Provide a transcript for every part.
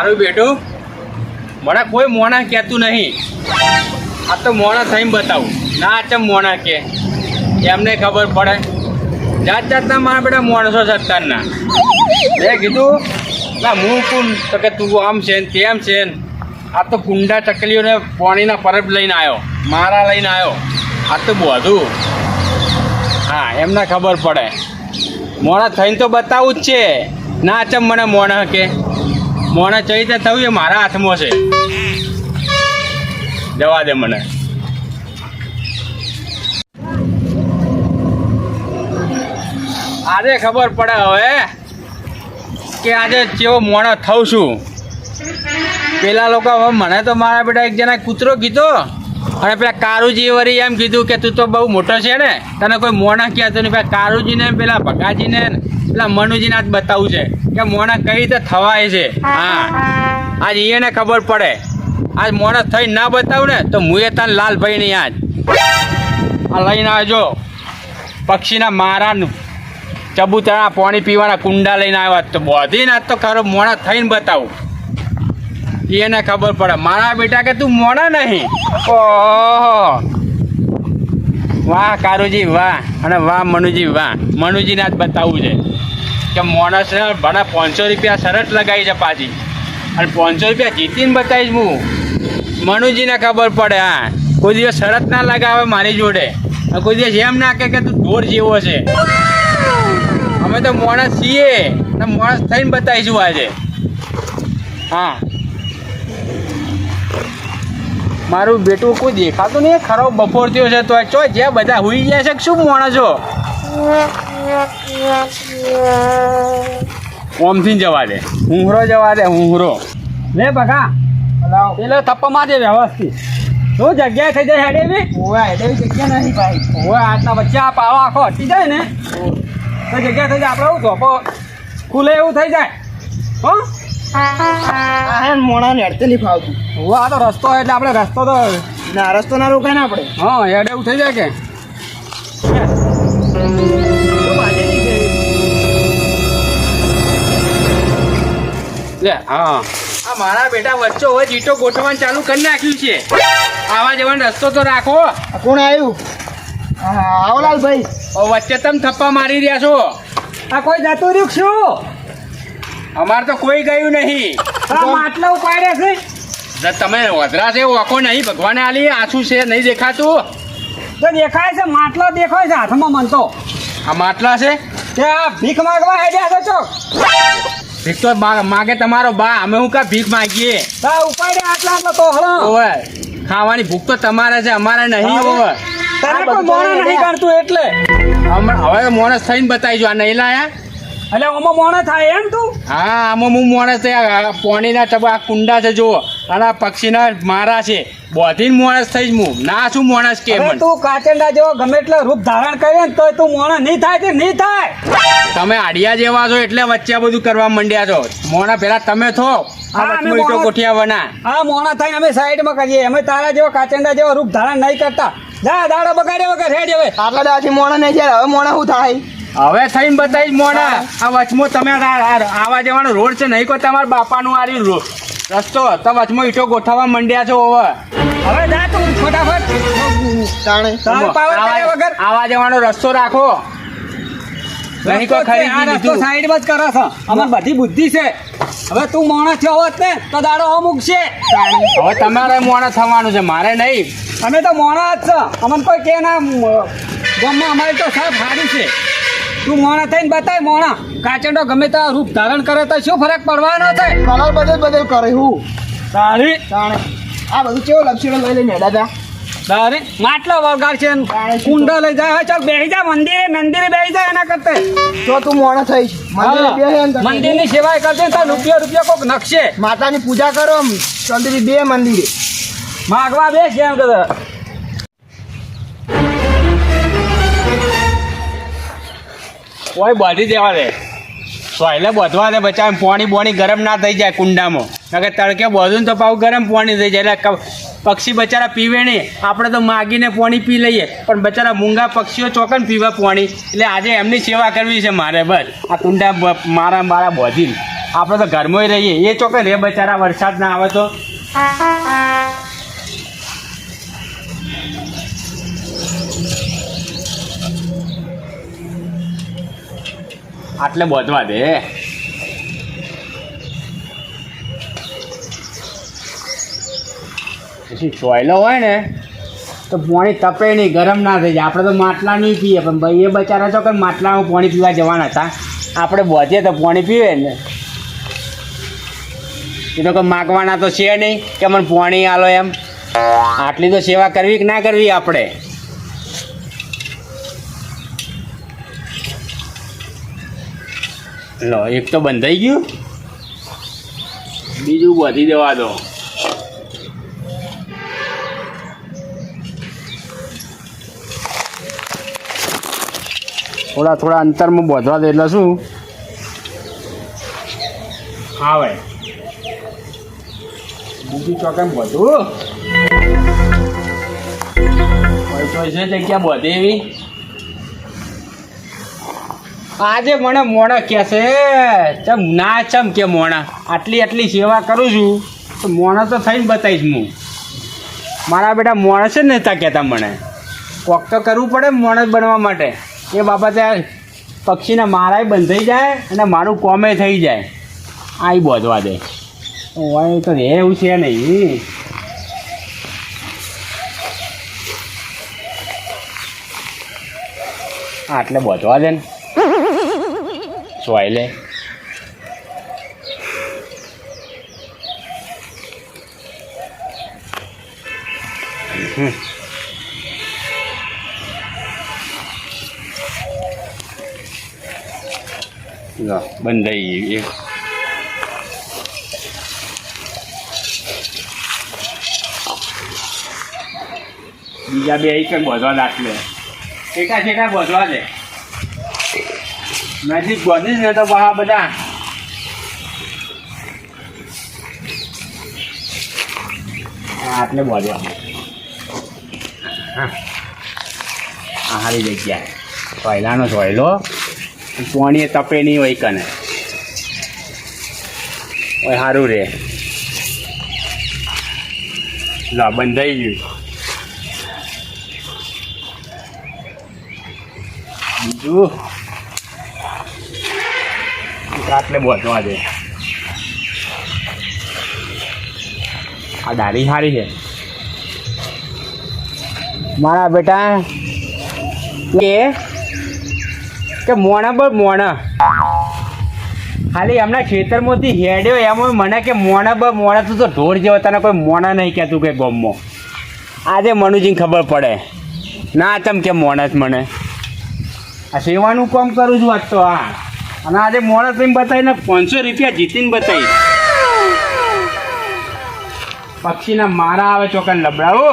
મારું બેટું મને કોઈ મોણા કહેતું નહીં. આ તો મોણા થઈને બતાવું ના ચમ મોણા કે એમને ખબર પડે. જાત જાતના મારા બેટા માણસો સત્તારના. મેં કીધું ના હું કોણ તો કે તું આમ છે ને તેમ છે ને. આ તો કુંડા ચકલીઓને પાણીના પરબ લઈને આવ્યો, મારા લઈને આવ્યો. આ તો બધું હા એમને ખબર પડે. મોણા થઈને તો બતાવું જ છે. ના ચમ મને મોણા કે મોણા ચઈ તો થયું એ મારા હાથમાં છે. જવા દે મને. આજે ખબર પડે હવે કે આજે કેવો મોણો થઉં છું. પેલા લોકો હવે મને તો મારા બેટા એક જણા કૂતરો કીધો અને પેલા કારુજી વળી એમ કીધું કે તું તો બહુ મોટો છે ને તને કોઈ મોણા કહેતો નહીં. પેલા કારુજીને પેલા ભગાજીને પેલા મનુજીને આજ બતાવું છે કે મોણા કઈ રીતે થવાય છે. હા આજ એને ખબર પડે. આજ મોણા થઈ ના બતાવું ને તો હું એ તને લાલભાઈ નહીં આજ આ લઈને આવજો. પક્ષીના મારાનું ચબૂતરા પાણી પીવાના કુંડા લઈને આવ્યા તો બધીને આજ તો ખરો મોણા થઈને બતાવું. એને ખબર પડે મારા બેટા કે તું મોણા નહીં. ઓહો વાહ કારુજી વાહ અને વાહ મનુજી વાહ. મનુજીને આજ બતાવવું છે કે માણસ ભણા 500 રૂપિયા શરત લગાવી છે પાછી અને 500 રૂપિયા જીતીને બતાવીશ હું. મનુજીને ખબર પડે. હા કોઈ દિવસ શરત ના લગાવે મારી જોડે. કોઈ દિવસ એમ ના કે તું ઢોર જેવો છે. અમે તો માણસ છીએ ને માણસ થઈને બતાવીશું આજે. હા મારું બેટું કોઈ દેખાતું નહીં. ખરો બપોર થયો છે તો ચો જ્યાં બધા હુઈ ગયા છે શું માણસો. ઓમથી જવા દે હુંહરો જવા દે હુંહરો. લે બગા પેલો થપ્પા માર દે વ્યવસ્થિત. શું જગ્યાએ થઈ જાય હેડે બી ઓવા હેડે જગ્યા નહીં ભાઈ. ઓવા આટલા વચ્ચે આ પાવા આખો હટી જાય ને તો જગ્યા થઈ જાય. આપણે એવું ધોપો ખુલે એવું થઈ જાય. હો મોણા ને અડતે નહીં ફાવતું. ઓવા આ તો રસ્તો એટલે આપણે રસ્તો તો ના રસ્તો ના રોકાય ને આપણે. હા હેડે એવું થઈ જાય કે લે. હા આ મારા બેટા વચ્ચે હોય ઈટો ગોઠવવાનું ચાલુ કરી નાખ્યું છે. આવા જવાનો રસ્તો તો રાખો. કોણ આવ્યું? આવો લાલભાઈ. વચ્ચે તમે થપ્પા મારી રહ્યા છો. આ કોઈ જતું રહ્યું શું? અમારે તો કોઈ ગયું નહીં. માટલા ઉપાડ્યા છે. તમે વધરા છે ઓખો નહીં ભગવાને આલી આછું છે નહીં દેખાતું. તો દેખાય છે માટલો દેખાય છે હાથમાં મન તો. આ માટલા છે ત્યાં ભીખ માંગવા હેડ્યા છો ચોક. ભીખ તો માગે તમારો બા. અમે હું કા ભીખ માંગીએ. ઉપાડ્યા આટલા તો હળો. ઓવે ખાવાની ભૂખ તો તમારે છે અમારે નહીં. ઓવે તને કોઈ મોણા નહીં કરતું એટલે હવે માણસ થઈને બતાવીશું. આ નહીં લાયા એટલે આમાં મોણા થાય એમ તું? હા આમાં હું માણસ પાણીના ટબા કુંડા છે જુઓ અને આ પક્ષીના મારા છે બધી માણસ થઈ હું ના શું માણસ કે મને. તું કાચંડા જેવો ગમે એટલે રૂપ ધારણ કરે ને તો તું મોણા નહીં થાય તે નહીં થાય. તમે આડિયા જેવા છો એટલે વચ્ચે આ બધું કરવા માંડ્યા છો. મોણા પેલા તમે થો આ વચમાં ઈટો ગોઠિયાવાના. હા મોણા થઈને અમે સાઈડમાં કરીએ. અમે તારા જેવો કાચંડા જેવો રૂપ ધારણ નહીં કરતા. જા દાડો બગાડ્યા વગર હેડ હવે. આટલા દાડાથી મોણા નહીં છે હવે મોણા શું થાય? હવે થઈને બતાવીશ મોણા. આ વચમાં તમે આવા જવાનો રોડ છે નહીં કોઈ તમારા બાપાનું આરી રસ્તો તો વચમાં ઈટો ગોઠવવા માંડ્યા છો. હવે જા તું ફટાફટ. આવા જવાનો રસ્તો રાખો નહીં કોઈ ખરીદી લીધું. સાઈડમાં જ કરો છો. અમાર બધી બુદ્ધિ છે. હવે તું માણસ થયો હોત ને તો દાડો મૂકશે. હવે તમારે મોણા થવાનું છે મારે નહીં. અમે તો મોણા જ છે. અમને કોઈ કે ના ગામમાં અમારી તો સાહેબ સારી છે. તું મોણા થઈને બતાય. મોણા કાચંડો ગમે તે રૂપ ધારણ કરે તો શું ફરક પડવાનો છે? કલર બદલ કરે હું તારી આ બધું કેવો લક્ષણો લઈ લઈને દાદા તારે માટલો વગાડ છે કુંડો લઈ જાય. ચાલ બેસી જા મંદિરે બેસી જાય. એના કરતા તો તું મોણા થઈ મંદિરની સેવા કરજે તો રૂપિયા કોક નકશે. માતાની પૂજા કરો જલ્દી બે મંદિરે માગવા બેસ એમ કરે. કોઈ બાંધી દેવા દે સોયલે બધવા દે બચાવ. પાણી ગરમ ના થઈ જાય કુંડામાં. કારણ કે તડકે બધું તો પાછું ગરમ પાણી થઈ જાય એટલે પક્ષી બચારા પીવે નહીં. આપણે તો માગીને પાણી પી લઈએ પણ બચારા મૂંગા પક્ષીઓ ચોકન પીવા પાણી. એટલે આજે એમની સેવા કરવી છે મારે. બસ આ કુંડા મારા બધી આપણે તો ઘરમાં રહીએ. એ ચોકે રે બચારા વરસાદ ના આવે તો. આટલે બોધવા દે. પછી ચોયલો હોય ને તો પાણી તપે નહીં, ગરમ ના થઈ જાય. આપણે તો માટલાનું પીએ, પણ ભાઈ એ બચારા તો કે માટલાનું પાણી પીવા જવાના હતા. આપણે બોધીએ તો પાણી પીવે ને. એ તો કોઈ માગવાના તો છે નહીં કે મને પાણી આલો એમ. આટલી તો સેવા કરવી કે ના કરવી આપણે. લો એક તો બંધાઈ ગયું, બીજું બોધી દેવા દો. થોડા થોડા અંતરમાં બોધવા દે એટલે શું આવે. બીજું ચોકેમ બધું છે જગ્યા બધે એવી. આજે મને મોણા કહે છે ચમ ના ચમ કે મોણા આટલી આટલી સેવા કરું છું તો મોણા તો થઈને બતાવીશ હું. મારા બેટા મોણસ જ નહોતા કહેતા મને. કોક તો કરવું પડે મોણસ બનવા માટે. એ બાબતે પક્ષીને મારાય બંધાઈ જાય અને મારું કોમે થઈ જાય. આ બોધવા દે હોય તો રે એવું છે નહીં. આટલે બોધવા દે ને સોય લે. બંધાઈ ગયું. બીજા બે એક બોધવા દાખલે છેટા છેટા બોધવા દે. નજીક બોધીશ ને તો બહા બધા આટલે બોધવા. આ સારી જગ્યા સોયલાનો સોયલો. પાણી તપે નહીં હોય કને હોય સારું રે. લો બંધાઈ ગયું. બીજું આટલે બોધવા દે. આ દાઢી સારી છે મારા બેટા. કે મોણા બોલ મોણા ખાલી એમના ખેતરમાંથી હેડ્યો એમાં મને કે મોણા બ મોણા તું તો ઢોર જેવો, તને કોઈ મોણા નહીં કહેતું કે ગોમમાં. આજે મનુજીને ખબર પડે ના તમ કે મોણસ મને આ સેવાનું કામ કરું છું આજ તો. હા અને આજે મોણસ એમ બતાવીને 500 રૂપિયા જીતીને બતાવી. પક્ષીના મારા આવે ચોકન લબડાવો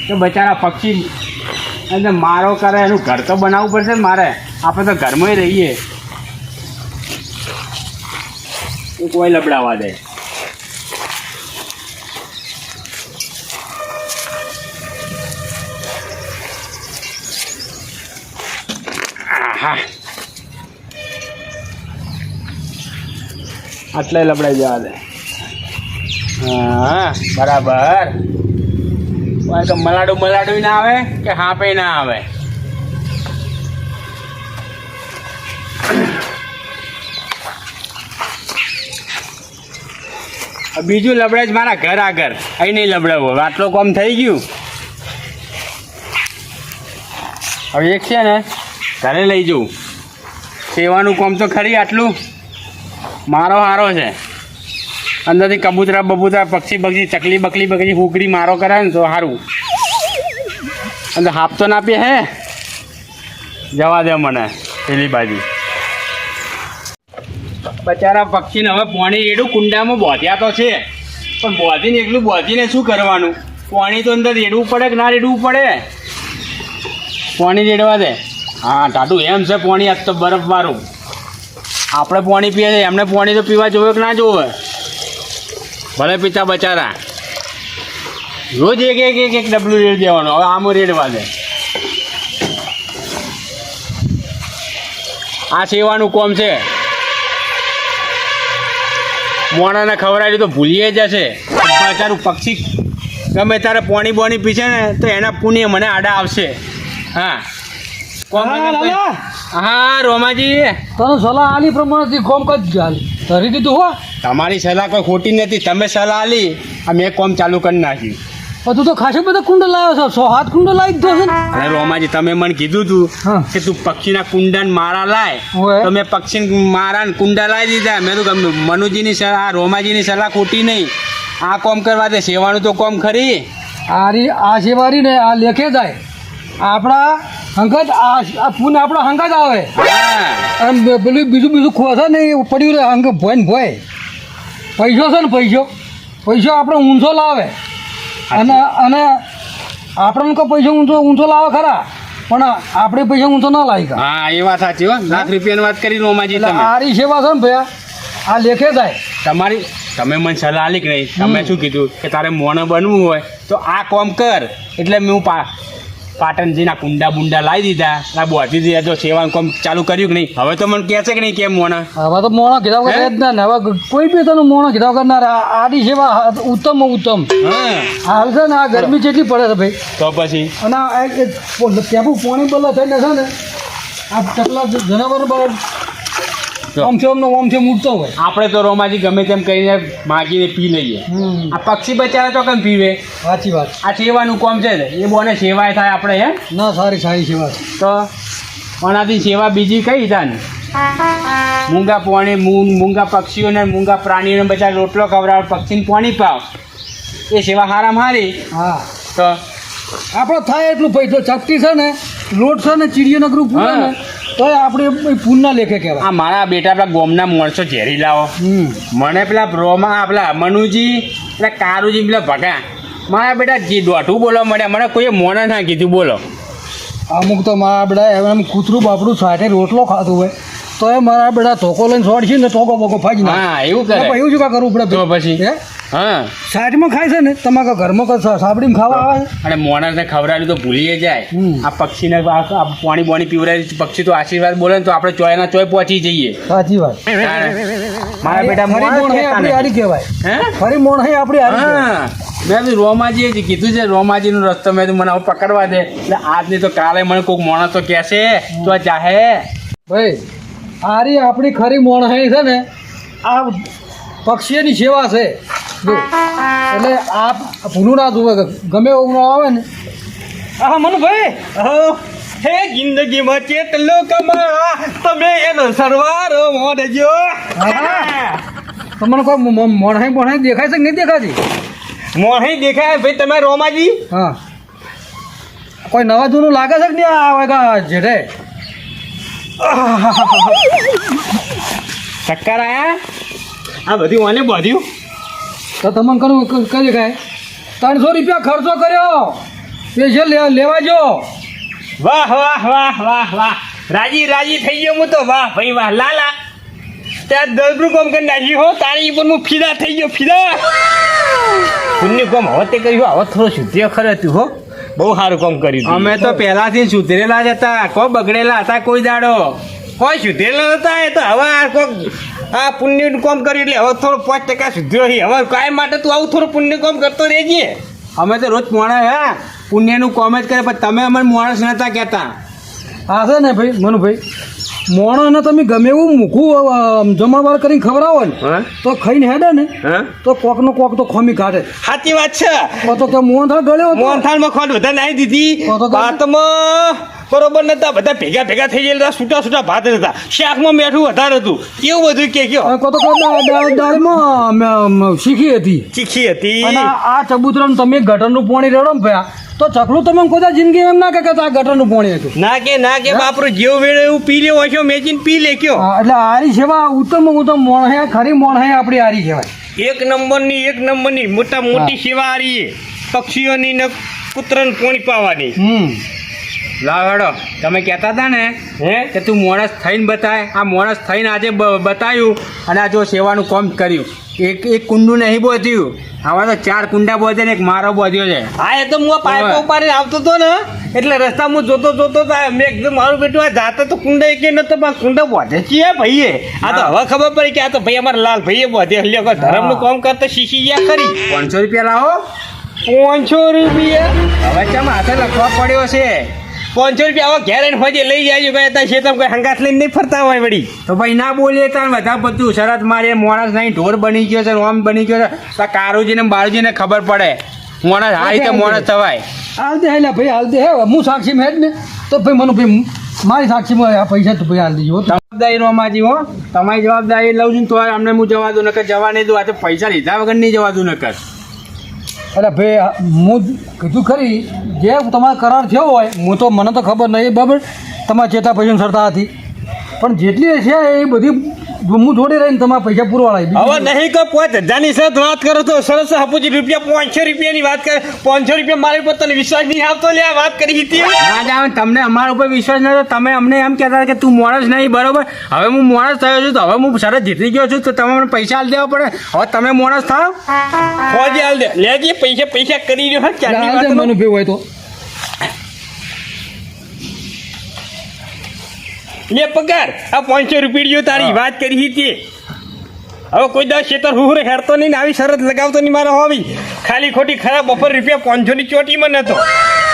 તો બચારા પક્ષી અને મારો કરે એનું ઘર તો બનાવવું પડશે ને મારે. આપણે તો ઘરમાં રહીએ. કોઈ લબડાવા દે. આહા આટલે લબડાઈ જવા દે. હા બરાબર. તો મલાડું ના આવે કે હાપે ના આવે. બીજું લબડે જ મારા ઘર આગળ અહીં નહીં લબડાવો. આટલો કામ થઈ ગયું. હવે એક છે ને ઘરે લઈ જવું. સેવાનું કામ તો ખરી આટલું મારો હારો છે. અંદરથી કબૂતરા બબૂતરા પક્ષી ચકલી બકલી હુકડી મારો કરે ને તો સારું. અંદર હાફ તો ના પીએ હે. જવા દે મને પેલી બાજુ. બચારા પક્ષીને હવે પાણી રેડું કુંડામાં બોધ્યા તો છે, પણ બોધીને એકલું બોધીને શું કરવાનું? પાણી તો અંદર રેડવું પડે કે ના રેડવું પડે? પાણી રેડવા દે. હા ટાટું એમ છે પાણી આજ તો બરફવાળું. આપણે પાણી પીએ છે, એમને પાણી તો પીવા જોવે કે ના જોવે? ભલે પીતા બચારા. રોજ એક ડબલું રેડ દેવાનું. હવે આમ રેડવા દે. આ સેવાનું કોમ છે. મોણાને ખવડાવી તો ભૂલીએ જશે બચારું પક્ષી ગમે તારે પોણી બોણી પીછે ને તો એના પુણ્ય મને આડા આવશે. હા હા રોમાજી, તને સલાહ આલી પ્રમાણેથી કોમ કરી ધરી દીધું હો. તમારી સલાહ કોઈ ખોટી નથી. તમે સલાહ આલી આ મેં કોમ ચાલુ કરી નાખ્યું. પણ તું તો ખાસા બધા કુંડ લાવ્યો છો, 6-7 કુંડ લાવી દીધો છે ને. અરે રોમાજી, તમે મને કીધું તું હા. કે તું પક્ષીના કુંડા ને મારા લાય, હોવે. તો મેં પક્ષી મારા ને કુંડા લાવી દીધા. મેં તો મનુજીની સલાહ, રોમાજીની સલાહ ખોટી નહીં. આ કોમ કરવા દે, સેવાનું તો કોમ ખરી. આ સેવારી ને આ લેખે જાય આપણા હંગત આ પૂન આપણા હંગત આવે. હા અને પેલું બીજું ખોશે ને એ પડ્યું રહે હંગ ભોય ને ભોય. પૈસો છે ને પૈસો આપણે ઊંચો લાવે. અને આપણને કોઈ પૈસો ઊંચો લાવે ખરા, પણ આપણે પૈસા ઊંચો ના લાવી કા. હા એ વાત સાચી હો. લાખ રૂપિયાની વાત કરી રોમાજી તમે. આરી સેવા છે ને ભૈયા, આ લેખે જાય. તમે મને સલાહ આલી કે નહીં? તમે શું કીધું કે તારે મોણ બનવું હોય તો આ કોમ કર. એટલે મેં પાટણજીના કુંડા બુંડા લાવી દીધા, આ બોધી દીધા, તો સેવાનું કોમ ચાલુ કર્યું કે નહીં? હવે તો મને કહે છે કે નહીં કેમ મોણા? હવે તો મોણો કીધા વગર રહે જ ના ને. હવે કોઈ બી તને મોણો કીધા વગર ના રહે. આરી સેવા ઉત્તમ. હા હાલ છે ને આ ગરમી જેટલી પડે છે ભાઈ. તો પછી અને આ કેવું પાણી બદલા થઈને છે ને આ ચકલા જનાવર બરાબર ઓમ છે મૂડતો હોય. આપણે તો રોમાજી ગમે તેમ કહીને માગીને પી લઈએ. આ પક્ષી બચારા તો કેમ પીવે? સાચી વાત. આ સેવાનું કોમ છે એ બોને સેવાય થાય આપણે. હે ના સારી સેવા છે. તો આનાથી સેવા બીજી કઈ થાય ને? મૂંગા પાણી, મૂંગા પક્ષીઓને, મૂંગા પ્રાણીઓને બધા રોટલો ખવડાવ, પક્ષીને પાણી પાવ, એ સેવા હારામાં હારી. હા તો આપણે થાય એટલું પૈસો ચપટી છે ને, લોટ છે ને, ચીડિયો નગરું પૂરે ને તો આપણે પૂનના લેખે કહેવાય. આ મારા બેટા પેલા ગોમના માણસો ઝેરી લાવો. મને પેલા પેલા મનુજી, પેલા કારુજી, પેલા ભગા, મારા બેટા જી દોઢું બોલવા મળ્યા. મને કોઈએ મોને ના કીધું. બોલો. અમુક તો મારા બેટા એમ કૂતરું બાપડું સાથે રોટલો ખાતું હોય તો એ મારા બેટા ધોકો લઈને છોડશે ને ટોકો બોકો ફાજી ના. હા એવું કરે. એવું શું કા કરવું પડે તો પછી હે? હા સાઈડમાં ખાય છે ને, તમારા ઘરમાં સાબડીમાં ખાવા આવે છે. અને મોણસને ખવડાવ્યું તો ભૂલીએ જાય. આ પક્ષીને પાણી બોણી પીવડાવી, પક્ષી તો આશીર્વાદ બોલે ને તો આપણે ચોયના ચોય પહોંચી જઈએ. સાચી વાત. મારા બેટા ફરી મોણ હે આપણી હારી કહેવાય. હે ફરી મોણ હે આપણી હારી કહેવાય. હા મેં બી રોમાજીએ જ કીધું છે, રોમાજીનો રસ્તો મેં મને હવે પકડવા દે. એટલે આજની તો કાલે મને કોઈક મોણસ તો કહેશે તો ચાહે. ભાઈ આરી આપણી ખરી મોણ હે છે ને, આ પક્ષીઓની સેવા છે. જો એટલે આ ભૂલું ના જોવે, ગમે એવું ના આવે ને. હા મનુભાઈ, હે જિંદગીમાં કેટલો કમા તમે એનો સરવાર મોડજો. તમને કોઈ મોણ દેખાય છે કે નહીં દેખાતી? મોહી દેખાય ભાઈ તમે રોમાજી. હા કોઈ નવા જૂનું લાગે છે કે નહીં આ જેઠે? ચક્કર આયા આ બધી મને બધ્યું. તો તમને કઈ દેખાય? 300 રૂપિયા ખર્ચો કર્યો સ્પેશિયલ લેવા જો. વાહ વાહ વાહ વાહ વાહ, રાજી થઈ ગયો હું તો. વાહ ભાઈ વાહ, લાલા ત્યાં દરબરું કામ કરી નાખ્યું હો. તારી ઉપર હું ફીદા થઈ ગયો, ફીદા. પુણ્ય કામ હવે તે કર્યું, હવે થોડું શુદ્ધિ ખરે તું હો. બહુ સારું કામ કર્યું. અમે તો પહેલાથી સુધરેલા જ હતા. કોઈ બગડેલા હતા કોઈ દાડો? કોઈ સુધરેલા નતા. એ તો હવે આ કોક આ પુણ્યનું કામ કર્યું એટલે હવે થોડું 5% સુધર્યો છે. હવે કાંઈ માટે તું આવું થોડું પુણ્ય કામ કરતો રહેજે. અમે તો રોજ મોણા હા પુણ્યનું કોમ જ કરે, પણ તમે અમને માણસ નતા કહેતા. હા છે ને ભાઈ મનુભાઈ, મોણોને તમે ગમે એવું મૂકું જમણવાર કરીને ખવડાવો ને હા તો ખાઈને હેડે ને હા, તો કોકનો કોક તો ખોમી કાઢે. સાચી વાત છે. તો કે મોહનથાળ ગળ્યો હતો. મોહનથાળમાં ખોટ વધારે નાખી દીધી. તો તો ભાતમાં બરોબર નતા, બધા ભેગા થઈ ગયેલા, છૂટા ભાત હતા. શાકમાં મીઠું વધારે હતું. એવું બધું કે કયો અને તો દાળમાં શીખી હતી. ચીખી હતી. અને આ ચબૂતરાનું તમે ગટરનું પાણી રેડો ને ભયા તો ચકલું તમે કોઈ જિંદગી એમ ના કે આ ગટરનું પાણી હતું. ના કે બાપરો જેવું વેળ એવું પી લે હોય મેચીને પી લે કયો. હા, એટલે આરી સેવા ઉત્તમ મોણ હે, ખરી મોણ હે આપણી આરી કહેવાય. એક નંબરની મોટી સેવા આરી પક્ષીઓની ને પુત્રને પોણી પાવાની. લાવ હેડો, તમે કહેતા હતા ને હે કે તું માણસ થઈને બતાય. આ માણસ થઈને આજે બતાવ્યું અને આ જો સેવાનું કામ કર્યું. એક કુંડું નહીં બોધ્યું, હવે તો 4 કુંડા બોધે ને એક મારો બોધ્યો છે. હા એ તો હું પાઇપો હવે. ઉપાડીને આવતો હતો ને એટલે રસ્તામાં જોતો તો મેં એકદમ મારું બેટું આ જાતે તો કુંડા એકે નતો પણ કુંડા બોધે છીએ ભાઈએ. આ તો હવે ખબર પડી કે આ તો ભાઈ અમારા લાલ ભાઈએ બોધે લ્યો કોઈ ધર્મનું કામ કરતા શીખી ગયા ખરી. 500 રૂપિયા લાવો. 500 રૂપિયા હવે ચમ હાથે લખવા પડ્યો છે. 500 રૂપિયા હવે ઘેર આવીને હોજે લઈ જાય ગયા તા ખેતર કોઈ હંગાત લઈને નહીં ફરતા હોય વળી. તો ભાઈ ના બોલીએ તાર બધા બધું શરત મારે માણસ નહીં ઢોર બની ગયો છે ઓમ બની ગયો છે તો કારુજીને ને બાળુજીને ખબર પડે માણસ આ રીતે માણસ થવાય. હાલ દે હેલા ભાઈ હાલ દે હે હું સાક્ષી મેં જ ને તો ભાઈ મને ભાઈ મારી સાક્ષીમાં આ પૈસા તો ભાઈ હાલ દેજો. જવાબદારી રોમાજી હો, તમારી જવાબદારી લઉં છું ને તો અમને હું જવા દઉં નકર જવા નહીં દઉં. આ તો પૈસા લીધા વગર નહીં જવા દઉં નકર. અરે ભાઈ હું કીધું ખરી જે તમારો કરાર થયો હોય હું તો મને તો ખબર નહીં બરાબર તમારા ચેતા પૈસા સરતા હતી પણ જેટલી છે એ બધી હું જોડે રહીને તમારા પૈસા પૂરવાળા હવે નહીં કે 5000ની શરત વાત કરો તો સરસ હપુજી રૂપિયા 500 રૂપિયાની વાત કરે. 500 રૂપિયા મારી પર તને વિશ્વાસ નહીં આવતો લે આ વાત કરી હતી. ના જાવ તમને અમારા ઉપર વિશ્વાસ નતો, તમે અમને એમ કહેતા હતા કે તું માણસ નહીં બરોબર. હવે હું માણસ થયો છું તો હવે હું શરત જીતી ગયો છું તો તમે મને પૈસા આલી દેવા પડે. હવે તમે માણસ થાવ. હોજે હાલ દે લેજે પૈસા કરી રહ્યો હા ચારની વાત મને ભેવું હોય તો લે પગાર આ 500 રૂપિયા તારી વાત કરી હતી. હવે કોઈ દસ ખેતર હુહરે હેરતો નહીં ને આવી શરત લગાવતો નહીં મારે હોવી ખાલી ખોટી ખરાબ બપોર રૂપિયા 500ની ચોટીમાં નતો.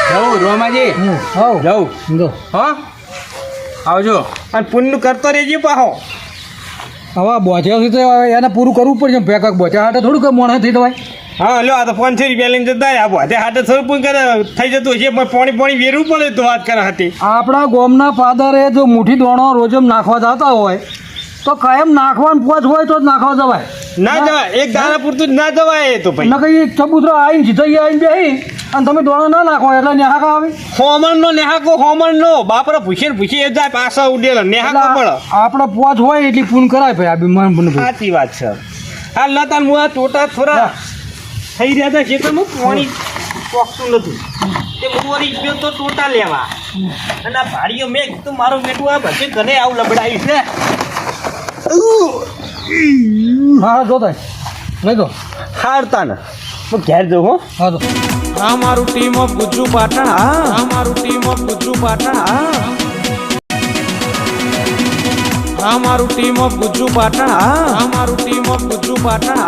જવું રોમાજી હા જવું જો હા આવજો. અને પુણ્યનું કરતો રહેજે પાહો. હવે બોચ્યા તો એને પૂરું કરવું પડશે ભેગા બોચ્યા હાટે થોડું કંઈ મોણા થઈ દવાય. હા લ્યો આ તો 500 રૂપિયા લઈને જતા રહ્યા બધે હાથે થોડું પૂન કરે થઈ જતું હશે પણ પાણી વેરવું પડે તો વાત કરે હતી. આપણા ગામના પાદરે જો મુઠ્ઠી દોણો રોજમ નાખવા જતા હોય તો કાયમ નાખવાનું પોચ હોય તો જ નાખવા જવાય. ના જવાય એક દાણા પૂરતું જ ના જવાય એ તો ભાઈ. ન કઈ ચબૂતરો આવીને જીતાઈ આવીને બેહી અને તમે દોણો ના નાખો એટલે નેહાકા આવે. હોમણનો નેહાકો હોમણનો બાપરા પૂછે જાય પાછા ઉડેલો નેહાકો પડે. આપણે પોચ હોય એટલી પૂન કરાય ભાઈ આ બીમાર સાચી વાત છે. આ લતાન મુઆ ટોટા થોડા થઈ રહ્યા હતા ખેતરમાં પાણી પોખતું નતું તે મુવારી ગયો તો ટોટા લેવા અને આ ભાડીઓ મેં કીધું મારું બેટું આ બધે ઘરે આવું લબડાયું છે. હા જો થાય નહીં તો હારતા ને હું ઘેર જઉં હો. હા તો અમારું ટીમ ઓફ ગુજ્જુ પાટણ અમારું ટીમ ઓફ ગુજ્જુ પાટણ અમારું ટીમ ઓફ ગુજ્જુ પાટણ અમારું ટીમ ઓફ ગુજ્જુ પાટણ